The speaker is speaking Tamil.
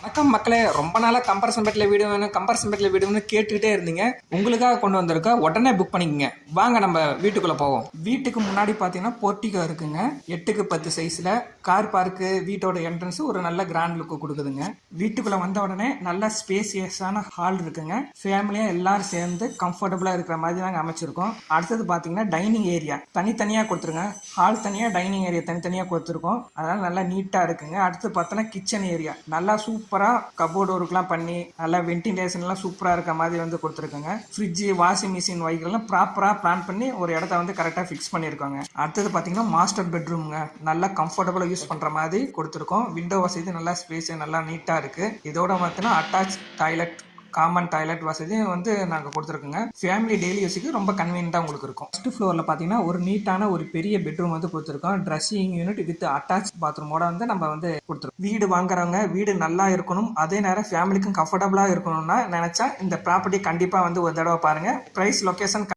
வணக்கம் மக்களே, ரொம்ப நாளாக கம்பேரிசன் பெட்டில் வீடியோ வேணும்னு கேட்டுக்கிட்டே இருந்தீங்க. உங்களுக்காக கொண்டு வந்திருக்க, உடனே புக் பண்ணிக்கங்க. வாங்க நம்ம வீட்டுக்குள்ளே போவோம். வீட்டுக்கு முன்னாடி பார்த்தீங்கன்னா போர்ட்டிகோ இருக்குங்க. 8க்கு 10 சைஸில் கார் பார்க்கு, வீட்டோட என்ட்ரன்ஸ் ஒரு நல்ல கிராண்ட் லுக்கு கொடுக்குதுங்க. வீட்டுக்குள்ளே வந்த உடனே நல்ல ஸ்பேசியஸான ஹால் இருக்குங்க. ஃபேமிலியாக எல்லாரும் சேர்ந்து கம்ஃபர்டபுளாக இருக்கிற மாதிரி நாங்கள் அமைச்சிருக்கோம். அடுத்தது பார்த்தீங்கன்னா டைனிங் ஏரியா தனித்தனியாக கொடுத்துருங்க. ஹால் தனியாக, டைனிங் ஏரியா தனித்தனியாக கொடுத்துருக்கோம். அதனால் நல்லா நீட்டாக இருக்குங்க. அடுத்து பார்த்தோன்னா கிச்சன் ஏரியா நல்லா சூப்பராக கபோர்டு ஒர்க்லாம் பண்ணி நல்லா வென்டிலேஷன்லாம் சூப்பராக இருக்க மாதிரி வந்து கொடுத்துருக்கோங்க. ஃப்ரிட்ஜு, வாஷிங் மிஷின் வைக்கலாம் ப்ராப்பராக பிளான் பண்ணி ஒரு இடத்த வந்து கரெக்டாக ஃபிக்ஸ் பண்ணியிருக்கோங்க. அடுத்தது பார்த்தீங்கன்னா மாஸ்டர் பெட்ரூம்ங்க. நல்லா கம்ஃபர்டபுளாக யூஸ் பண்ணுற மாதிரி கொடுத்துருக்கோம். விண்டோ வசதி நல்லா ஸ்பேஸ் நல்லா நீட்டாக இருக்குது. இதோட பார்த்தீங்கன்னா அட்டாச் டாய்லெட், காமன் டாய்லெட் வசதியும் வந்து நாங்கள் கொடுத்துருக்கோங்க. ஃபேமிலி டெய்லி யூஸுக்கு ரொம்ப கன்வீனியன்ட்டாக உங்களுக்கு இருக்கும். ஃபர்ஸ்ட் ஃப்ளோரில் பார்த்தீங்கன்னா ஒரு நீட்டான ஒரு பெரிய பெட்ரூம் வந்து கொடுத்துருக்கோம். ட்ரெஸ்ஸிங் யூனிட் வித் அட்டாச் பாத்ரூமோட வந்து நம்ம வந்து கொடுத்துருக்கோம். வீடு வாங்குறவங்க வீடு நல்லா இருக்கணும், அதே நேரம் ஃபேமிலிக்கும் கம்ஃபர்டபுளாக இருக்கணும்னா நினச்சா இந்த ப்ராப்பர்ட்டி கண்டிப்பாக வந்து ஒரு தடவை பாருங்கள். Price, location